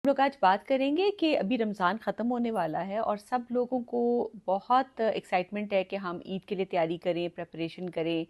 लोग आज बात करेंगे कि अभी रमज़ान ख़त्म होने वाला है और सब लोगों को बहुत एक्साइटमेंट है कि हम ईद के लिए तैयारी करें, प्रिपरेशन करें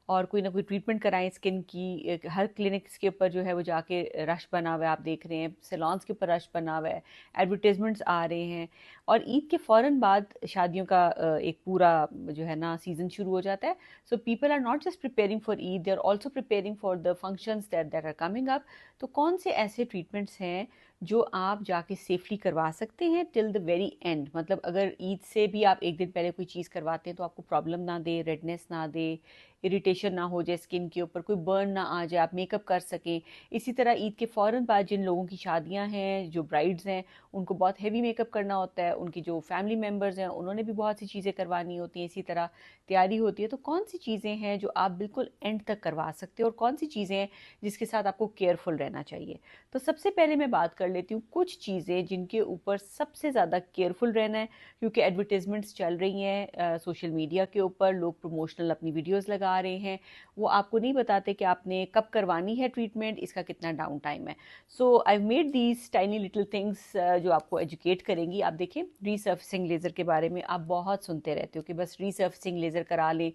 और कोई ना कोई ट्रीटमेंट कराएं स्किन की। हर क्लिनिक्स के ऊपर जो है वो जाके रश बना हुआ है, आप देख रहे हैं सैलून्स के ऊपर रश बना हुआ है, एडवर्टाइजमेंट्स आ रहे हैं। और ईद के फ़ौरन बाद शादियों का एक पूरा जो है ना सीज़न शुरू हो जाता है। So people are not just preparing for Eid, they are also preparing for the functions that are coming up. तो कौन से ऐसे ट्रीटमेंट्स हैं जो आप जाके सेफली करवा सकते हैं टिल द वेरी एंड? मतलब अगर ईद से भी आप एक दिन पहले कोई चीज़ करवाते हैं तो आपको प्रॉब्लम ना दे, रेडनेस ना दे, इरिटेशन ना हो जाए स्किन के ऊपर, कोई बर्न ना आ जाए, आप मेकअप कर सकें। इसी तरह ईद के फ़ौरन बाद जिन लोगों की शादियां हैं, जो ब्राइड्स हैं, उनको बहुत हैवी मेकअप करना होता है, उनकी जो फैमिली मेम्बर्स हैं उन्होंने भी बहुत सी चीज़ें करवानी होती हैं, इसी तरह तैयारी होती है। तो कौन सी चीज़ें हैं जो आप बिल्कुल एंड तक करवा सकते हो और कौन सी चीज़ें हैं जिसके साथ आपको केयरफुल रहना चाहिए? तो सबसे पहले मैं बात कर लेती हूँ कुछ चीज़ें जिनके ऊपर सबसे ज़्यादा केयरफुल रहना है, क्योंकि एडवर्टीजमेंट्स चल रही हैं सोशल मीडिया के ऊपर, लोग प्रमोशनल अपनी वीडियोस लगा रहे हैं, वो आपको नहीं बताते कि आपने कब करवानी है ट्रीटमेंट, इसका कितना डाउन टाइम है। So I made these tiny little things जो आपको एजुकेट करेंगी। आप देखें, रीसर्फिसिंग लेज़र के बारे में आप बहुत सुनते रहते हो कि बस रीसर्फिसिंग लेज़र करा लें,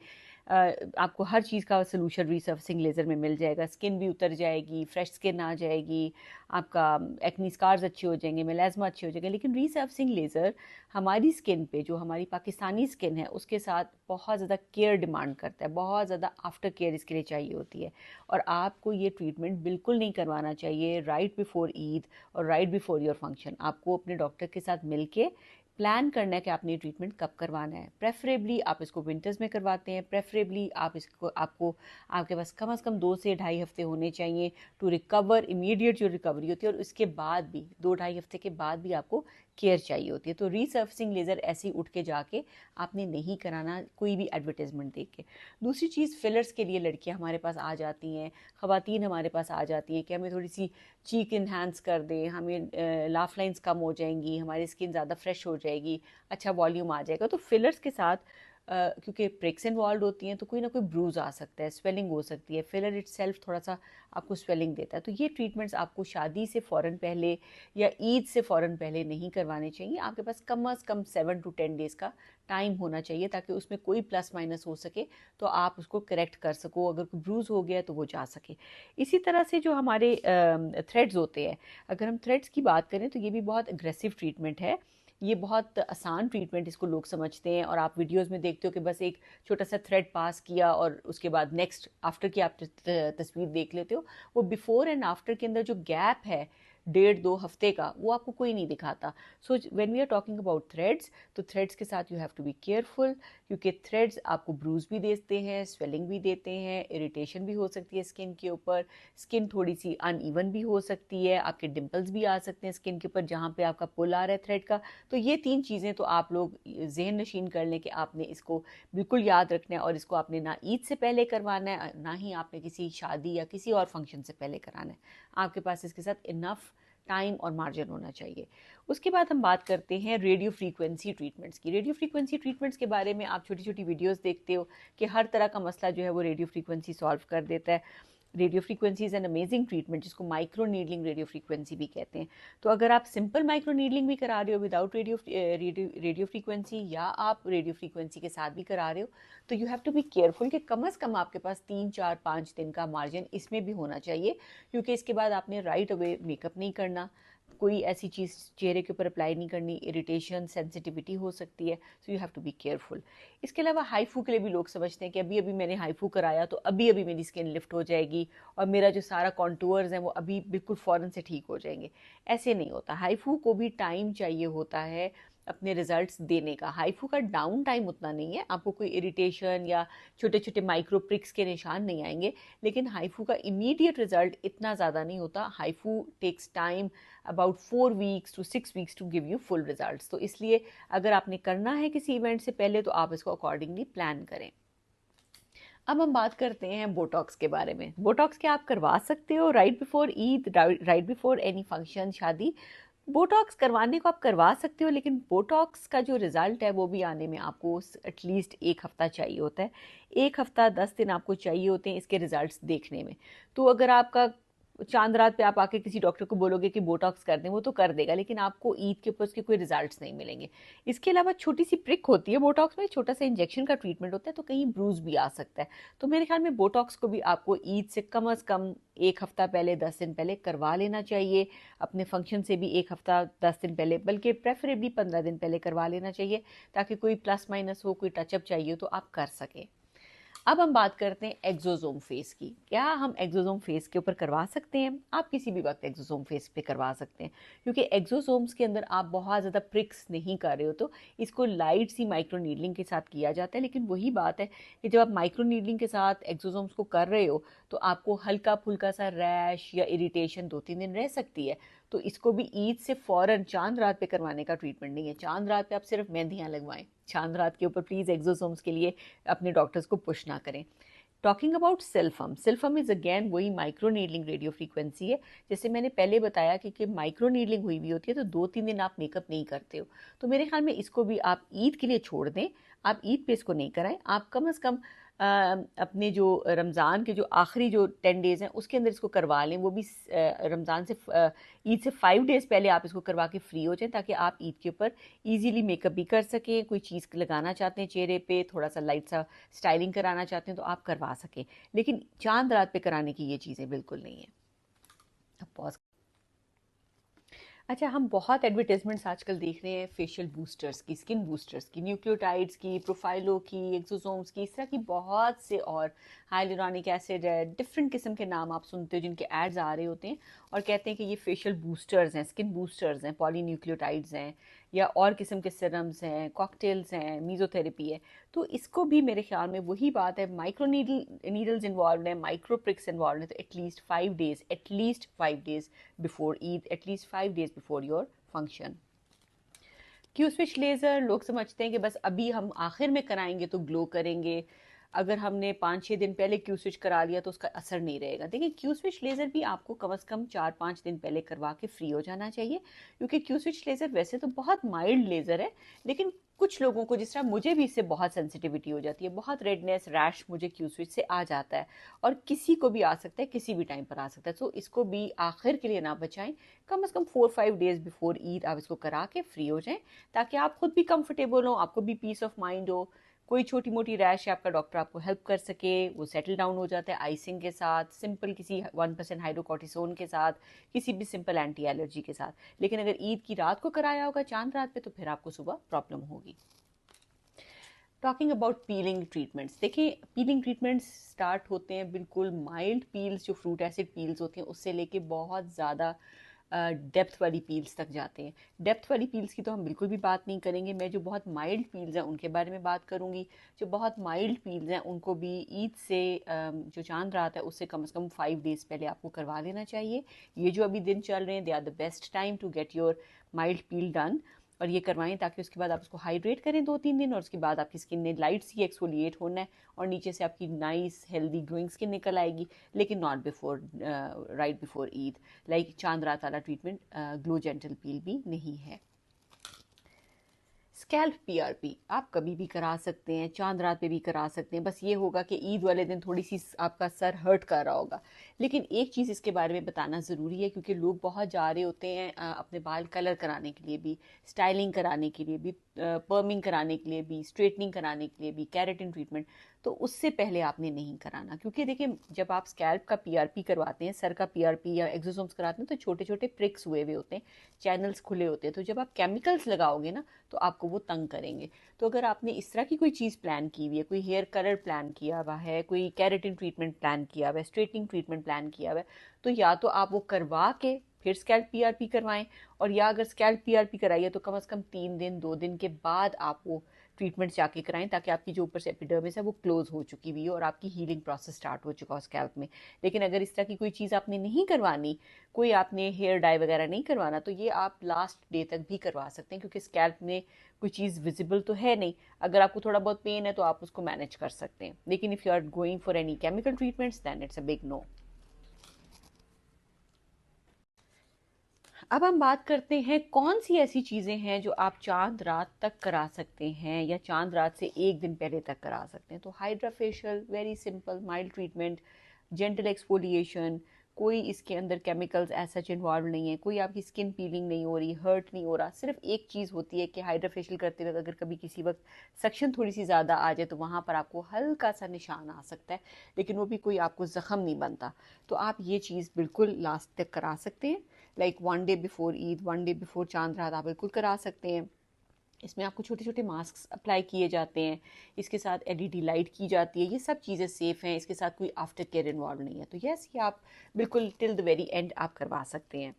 आपको हर चीज़ का सोल्यूशन रीसर्फिसिंग लेज़र में मिल जाएगा, स्किन भी उतर जाएगी, फ्रेश स्किन आ जाएगी, आपका एक्नी स्कार्स अच्छे हो जाएंगे, मेलाज्मा अच्छे हो जाएंगे। लेकिन रीसर्फिसिंग लेज़र हमारी स्किन पे, जो हमारी पाकिस्तानी स्किन है उसके साथ बहुत ज़्यादा केयर डिमांड करता है, बहुत ज़्यादा आफ्टर केयर इसके लिए चाहिए होती है। और आपको ये ट्रीटमेंट बिल्कुल नहीं करवाना चाहिए राइट बिफोर ईद और राइट बिफोर योर फंक्शन। आपको अपने डॉक्टर के साथ मिल के प्लान करना है कि आपने ये ट्रीटमेंट कब करवाना है। प्रेफरेबली आप इसको विंटर्स में करवाते हैं, प्रेफरेबली आप इसको आपको आपके पास कम से कम 2 से ढाई हफ्ते होने चाहिए टू रिकवर, इमीडिएट जो रिकवरी होती है, और उसके बाद भी 2 ढाई हफ्ते के बाद भी आपको केयर चाहिए होती है। तो रीसर्फिसिंग लेज़र ऐसे ही उठ के जाके आपने नहीं कराना कोई भी एडवर्टाइजमेंट देख के। दूसरी चीज़, फिलर्स के लिए लड़कियां हमारे पास आ जाती हैं, ख़वातीन हमारे पास आ जाती हैं कि हमें थोड़ी सी चीक इन्हांस कर दें, हमें लाफ लाइंस कम हो जाएंगी, हमारी स्किन ज़्यादा फ्रेश हो जाएगी, अच्छा वॉल्यूम आ जाएगा। तो फिलर्स के साथ क्योंकि प्रिक्स इन्वॉल्व होती हैं तो कोई ना कोई ब्रूज आ सकता है, स्वेलिंग हो सकती है, फिलर इटसेल्फ थोड़ा सा आपको स्वेलिंग देता है। तो ये ट्रीटमेंट्स आपको शादी से फ़ौरन पहले या ईद से फ़ौरन पहले नहीं करवाने चाहिए। आपके पास कम से कम 7 to 10 डेज़ का टाइम होना चाहिए ताकि उसमें कोई प्लस माइनस हो सके तो आप उसको करेक्ट कर सको, अगर कोई ब्रूज हो गया तो वो जा सके। इसी तरह से जो हमारे थ्रेड्स होते हैं, अगर हम थ्रेड्स की बात करें तो ये भी बहुत अग्रेसिव ट्रीटमेंट है। ये बहुत आसान ट्रीटमेंट इसको लोग समझते हैं और आप वीडियोस में देखते हो कि बस एक छोटा सा थ्रेड पास किया और उसके बाद नेक्स्ट आफ्टर की आप तस्वीर देख लेते हो। वो बिफोर एंड आफ्टर के अंदर जो गैप है 1.5-2 हफ्ते का, वो आपको कोई नहीं दिखाता। So when we are talking about threads, तो थ्रेड्स के साथ you have to be careful, क्योंकि थ्रेड्स आपको ब्रूज भी देते हैं, स्वेलिंग भी देते हैं, इरिटेशन भी हो सकती है स्किन के ऊपर, स्किन थोड़ी सी अनइवन भी हो सकती है, आपके डिंपल्स भी आ सकते हैं स्किन के ऊपर जहाँ पे आपका पुल आ रहा है थ्रेड का। तो ये 3 चीज़ें तो आप लोग जहन नशीन कर लें कि आपने इसको बिल्कुल याद रखना है, और इसको आपने ना ईद से पहले करवाना है, ना ही आपने किसी शादी या किसी और फंक्शन से पहले कराना है। आपके पास इसके साथ इनफ टाइम और मार्जिन होना चाहिए। उसके बाद हम बात करते हैं रेडियो फ्रीक्वेंसी ट्रीटमेंट्स की। रेडियो फ्रीक्वेंसी ट्रीटमेंट्स के बारे में आप छोटी छोटी वीडियोस देखते हो कि हर तरह का मसला जो है वो रेडियो फ्रीक्वेंसी सॉल्व कर देता है। Radio frequency is an amazing treatment, जिसको माइक्रो नीडलिंग रेडियो फ्रीक्वेंसी भी कहते हैं। तो अगर आप सिंपल माइक्रो नीडलिंग भी करा रहे हो विदाउट रेडियो फ्रीक्वेंसी, या आप रेडियो फ्रीक्वेंसी के साथ भी करा रहे हो, तो you have to be careful कि कम से कम आपके पास 3 4 5 दिन का मार्जिन इसमें भी होना चाहिए, क्योंकि इसके बाद आपने राइट अवे मेकअप नहीं करना, कोई ऐसी चीज़ चेहरे के ऊपर अप्लाई नहीं करनी, इरिटेशन सेंसिटिविटी हो सकती है। So you have to be careful. इसके अलावा हाईफू के लिए भी लोग समझते हैं कि अभी अभी मैंने हाईफू कराया तो अभी अभी मेरी स्किन लिफ्ट हो जाएगी और मेरा जो सारा कॉन्टूर्स हैं वो अभी बिल्कुल फ़ौरन से ठीक हो जाएंगे। ऐसे नहीं होता, हाईफू को भी टाइम चाहिए होता है अपने रिजल्ट्स देने का। हाईफू का डाउन टाइम उतना नहीं है, आपको कोई इरिटेशन या छोटे छोटे माइक्रो प्रिक्स के निशान नहीं आएंगे, लेकिन हाईफू का इमीडिएट रिजल्ट इतना ज़्यादा नहीं होता। HIFU takes time about 4 weeks to 6 weeks to give you full results. तो इसलिए अगर आपने करना है किसी इवेंट से पहले तो आप इसको अकॉर्डिंगली प्लान करें। अब हम बात करते हैं बोटॉक्स के बारे में। बोटॉक्स क्या आप करवा सकते हो right before Eid, right before any function, शादी? बोटॉक्स करवाने को आप करवा सकते हो, लेकिन बोटॉक्स का जो रिज़ल्ट है वो भी आने में आपको एटलीस्ट 1 हफ़्ता चाहिए होता है। 1 हफ़्ता 10 दिन आपको चाहिए होते हैं इसके रिज़ल्ट्स देखने में। तो अगर आपका चांद रात पे आप आके किसी डॉक्टर को बोलोगे कि बोटॉक्स कर दें, वो तो कर देगा, लेकिन आपको ईद के ऊपर उसके कोई रिजल्ट्स नहीं मिलेंगे। इसके अलावा छोटी सी प्रिक होती है बोटॉक्स में, छोटा सा इंजेक्शन का ट्रीटमेंट होता है, तो कहीं ब्रूज भी आ सकता है। तो मेरे ख्याल में बोटॉक्स को भी आपको ईद से कम अज़ कम 1 हफ्ता पहले, 10 दिन पहले करवा लेना चाहिए। अपने फंक्शन से भी 1 हफ्ता 10 दिन पहले, बल्कि प्रेफरेबली 15 दिन पहले करवा लेना चाहिए, ताकि कोई प्लस माइनस हो, कोई टचअप चाहिए हो तो आप कर सकें। अब हम बात करते हैं एक्सोसोम फेस की। क्या हम एक्सोसोम फेस के ऊपर करवा सकते हैं? आप किसी भी वक्त एक्सोसोम फेस पे करवा सकते हैं, क्योंकि एक्सोसोम्स के अंदर आप बहुत ज़्यादा प्रिक्स नहीं कर रहे हो, तो इसको लाइट सी माइक्रो नीडलिंग के साथ किया जाता है। लेकिन वही बात है कि जब आप माइक्रो नीडलिंग के साथ एक्सोसोम्स को कर रहे हो तो आपको हल्का फुल्का सा रैश या इरिटेशन 2-3 दिन रह सकती है। तो इसको भी ईद से फ़ौरन चांद रात पे करवाने का ट्रीटमेंट नहीं है। चांद रात पे आप सिर्फ मेहंदियाँ लगवाएं, चांद रात के ऊपर प्लीज़ एक्सोसोम्स के लिए अपने डॉक्टर्स को पुश ना करें। टॉकिंग अबाउट सिल्फम, सिल्फम इज़ अगेन वही माइक्रो नीडलिंग रेडियो फ्रीक्वेंसी है। जैसे मैंने पहले बताया कि माइक्रो नीडलिंग हुई भी होती है तो 2-3 दिन आप मेकअप नहीं करते हो, तो मेरे ख्याल में इसको भी आप ईद के लिए छोड़ दें। आप ईद पे इसको नहीं कराएं, आप कम अज़ कम अपने जो रमज़ान के जो आखिरी जो 10 डेज़ हैं उसके अंदर इसको करवा लें, वो भी रमज़ान से ईद से 5 डेज़ पहले आप इसको करवा के फ्री हो जाएं, ताकि आप ईद के ऊपर इजीली मेकअप भी कर सकें। कोई चीज़ लगाना चाहते हैं चेहरे पे, थोड़ा सा लाइट सा स्टाइलिंग कराना चाहते हैं तो आप करवा सकें, लेकिन चांद रात पे कराने की ये चीज़ें बिल्कुल नहीं है। अब पॉज। अच्छा, हम बहुत एडवर्टाइजमेंट्स आजकल देख रहे हैं फेशियल बूस्टर्स की, स्किन बूस्टर्स की, न्यूक्लियोटाइड्स की, प्रोफाइलो की, एक्सोसोम्स की, इस तरह की बहुत से, और हाइलुरोनिक एसिड है, डिफरेंट किस्म के नाम आप सुनते हो जिनके एड्स आ रहे होते हैं और कहते हैं कि ये फेशियल बूस्टर्स हैं, स्किन बूस्टर्स हैं, पॉलीन्यूक्लियोटाइड्स हैं, या और किस्म के सिरम्स हैं, कॉकटेल्स हैं, मीज़ोथेरेपी है। तो इसको भी मेरे ख्याल में वही बात है, माइक्रो नीडल्स इन्वॉल्व हैं, माइक्रो प्रिक्स इन्वॉल्व हैं, तो at least 5 days before Eid, at least 5 days before your function. Q switch laser, लोग समझते हैं कि बस अभी हम आखिर में कराएंगे तो ग्लो करेंगे, अगर हमने 5-6 दिन पहले क्यू स्विच करा लिया तो उसका असर नहीं रहेगा। देखिए, क्यू स्विच लेज़र भी आपको कम से कम 4-5 दिन पहले करवा के फ्री हो जाना चाहिए, क्योंकि क्यू स्विच लेज़र वैसे तो बहुत माइल्ड लेज़र है, लेकिन कुछ लोगों को, जिस तरह मुझे भी इससे बहुत सेंसिटिविटी हो जाती है, बहुत रेडनेस, रैश मुझे क्यू स्विच से आ जाता है, और किसी को भी आ सकता है, किसी भी टाइम पर आ सकता है। तो इसको भी आखिर के लिए ना बचाएं, कम से कम 4-5 डेज बिफोर ईद आप इसको करा के फ्री हो जाएं, ताकि आप खुद भी कंफर्टेबल हो, आपको भी पीस ऑफ माइंड हो। कोई छोटी मोटी रैश है, आपका डॉक्टर आपको हेल्प कर सके, वो सेटल डाउन हो जाता है आइसिंग के साथ, सिंपल किसी 1% हाइड्रोकॉर्टिसोन के साथ, किसी भी सिंपल एंटी एलर्जी के साथ। लेकिन अगर ईद की रात को कराया होगा चांद रात पे, तो फिर आपको सुबह प्रॉब्लम होगी। टॉकिंग अबाउट पीलिंग ट्रीटमेंट्स, देखिए पीलिंग ट्रीटमेंट्स स्टार्ट होते हैं बिल्कुल माइल्ड पील्स, जो फ्रूट एसिड पील्स होते हैं, उससे लेके बहुत ज़्यादा डेप्थ वाली पील्स तक जाते हैं। डेप्थ वाली पील्स की तो हम बिल्कुल भी बात नहीं करेंगे, मैं जो बहुत माइल्ड पील्स हैं उनके बारे में बात करूंगी। जो बहुत माइल्ड पील्स हैं उनको भी ईद से जो चांद रात है उससे कम से कम 5 डेज पहले आपको करवा लेना चाहिए। ये जो अभी दिन चल रहे हैं, they are the best time to get your mild peel done, और ये करवाएं ताकि उसके बाद आप उसको हाइड्रेट करें 2-3 दिन, और उसके बाद आपकी स्किन ने लाइट सी एक्सफोलिएट होना है और नीचे से आपकी नाइस हेल्दी ग्लोइंग स्किन निकल आएगी, लेकिन not before, right before Eid. Like चांद रात वाला ट्रीटमेंट ग्लो जेंटल पील भी नहीं है। स्कैल्प पीआरपी आप कभी भी करा सकते हैं, चांद रात पे भी करा सकते हैं, बस ये होगा कि ईद वाले दिन थोड़ी सी आपका सर हर्ट कर रहा होगा। लेकिन एक चीज़ इसके बारे में बताना ज़रूरी है, क्योंकि लोग बहुत जा रहे होते हैं अपने बाल कलर कराने के लिए भी, स्टाइलिंग कराने के लिए भी, पर्मिंग कराने के लिए भी, स्ट्रेटनिंग कराने के लिए भी, कैरेटिन ट्रीटमेंट, तो उससे पहले आपने नहीं कराना। क्योंकि देखिए, जब आप स्कैल्प का पीआरपी करवाते हैं, सर का पीआरपी या एक्सोसोम्स कराते हैं, तो छोटे छोटे प्रिक्स हुए हुए होते हैं, चैनल्स खुले होते हैं, तो जब आप केमिकल्स लगाओगे ना तो आपको वो तंग करेंगे। तो अगर आपने इस तरह की कोई चीज़ प्लान की हुई है, कोई हेयर कलर प्लान किया हुआ है, कोई कैरेटिन ट्रीटमेंट प्लान किया हुआ है, स्ट्रेटनिंग ट्रीटमेंट प्लान किया हुआ है, तो या तो आप वो करवा के फिर स्कैल्प पीआरपी करवाएं, और या अगर स्कैल्प पीआरपी कराइए तो कम से कम 3 दिन 2 दिन के बाद आप वो ट्रीटमेंट जाके कराएं, ताकि आपकी जो ऊपर से एपिडर्मिस है वो क्लोज हो चुकी हुई हो और आपकी हीलिंग प्रोसेस स्टार्ट हो चुका हो स्कैल्प में। लेकिन अगर इस तरह की कोई चीज़ आपने नहीं करवानी, कोई आपने हेयर डाई वगैरह नहीं करवाना, तो ये आप लास्ट डे तक भी करवा सकते हैं, क्योंकि स्कैल्प में कोई चीज़ विजिबल तो है नहीं। अगर आपको थोड़ा बहुत पेन है तो आप उसको मैनेज कर सकते हैं, लेकिन if you are going for any chemical treatments than it's a big no. अब हम बात करते हैं कौन सी ऐसी चीज़ें हैं जो आप चांद रात तक करा सकते हैं या चांद रात से 1 दिन पहले तक करा सकते हैं। तो hydra facial, very simple mild treatment, gentle exfoliation, कोई इसके अंदर केमिकल्स ऐसा इन्वॉल्व नहीं है, कोई आपकी स्किन पीलिंग नहीं हो रही, हर्ट नहीं हो रहा। सिर्फ एक चीज़ होती है कि हाइड्रा फेशियल करते वक्त अगर कभी किसी वक्त सक्शन थोड़ी सी ज़्यादा आ जाए तो वहाँ पर आपको हल्का सा निशान आ सकता है, लेकिन वो भी कोई आपको ज़ख्म नहीं बनता। तो आप ये चीज़ बिल्कुल लास्ट तक करा सकते हैं, like 1 day before Eid, 1 day before चांद रात आप बिल्कुल करा सकते हैं। इसमें आपको छोटे छोटे मास्क अप्लाई किए जाते हैं, इसके साथ एलईडी लाइट की जाती है, ये सब चीज़ें सेफ़ हैं, इसके साथ कोई आफ्टर केयर इन्वॉल्व नहीं है। तो यस, ये आप बिल्कुल टिल द वेरी एंड आप करवा सकते हैं।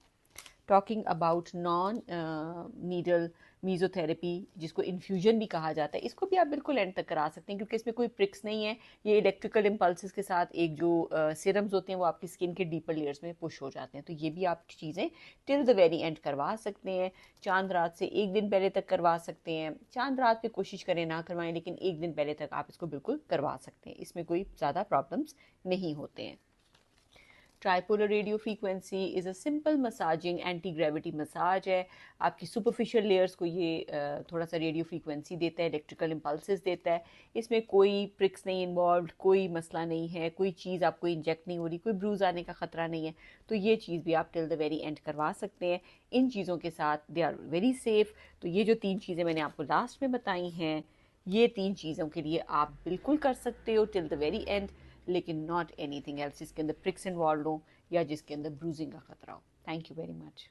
टॉकिंग अबाउट नॉन नीडल मीज़ोथेरेपी, जिसको इन्फ्यूजन भी कहा जाता है, इसको भी आप बिल्कुल एंड तक करा सकते हैं, क्योंकि इसमें कोई प्रिक्स नहीं है। ये इलेक्ट्रिकल इम्पल्सेस के साथ एक जो सीरम्स होते हैं वो आपकी स्किन के डीपर लेयर्स में पुश हो जाते हैं। तो ये भी आप चीज़ें टिल द वेरी एंड करवा सकते हैं। चांद रात से एक दिन पहले तक करवा सकते हैं। चांद रात पे कोशिश करें ना करवाएं, लेकिन एक दिन पहले तक आप इसको बिल्कुल करवा सकते हैं, इसमें कोई ज़्यादा प्रॉब्लम्स नहीं होते हैं। Tripolar radio frequency is a simple massaging anti gravity massage है। आपकी सुपरफिशियल लेयर्स को ये थोड़ा सा रेडियो फ्रीक्वेंसी देता है, इलेक्ट्रिकल इम्पल्सेस देता है। इसमें कोई प्रिक्स नहीं इन्वॉल्व, कोई मसला नहीं है, कोई चीज़ आपको इंजेक्ट नहीं हो रही, कोई ब्रूज आने का ख़तरा नहीं है। तो ये चीज़ भी आप टिल द वेरी एंड करवा सकते हैं। इन चीज़ों के साथ दे आर वेरी सेफ़। तो ये जो 3 चीज़ें मैंने आपको लास्ट में बताई हैं, ये 3 चीज़ों के लिए आप बिल्कुल कर सकते हो टिल द वेरी एंड, लेकिन नॉट एनीथिंग एल्स जिसके अंदर प्रिक्स इन्वॉल्व हो या जिसके अंदर ब्रूजिंग का खतरा हो। Thank you very much.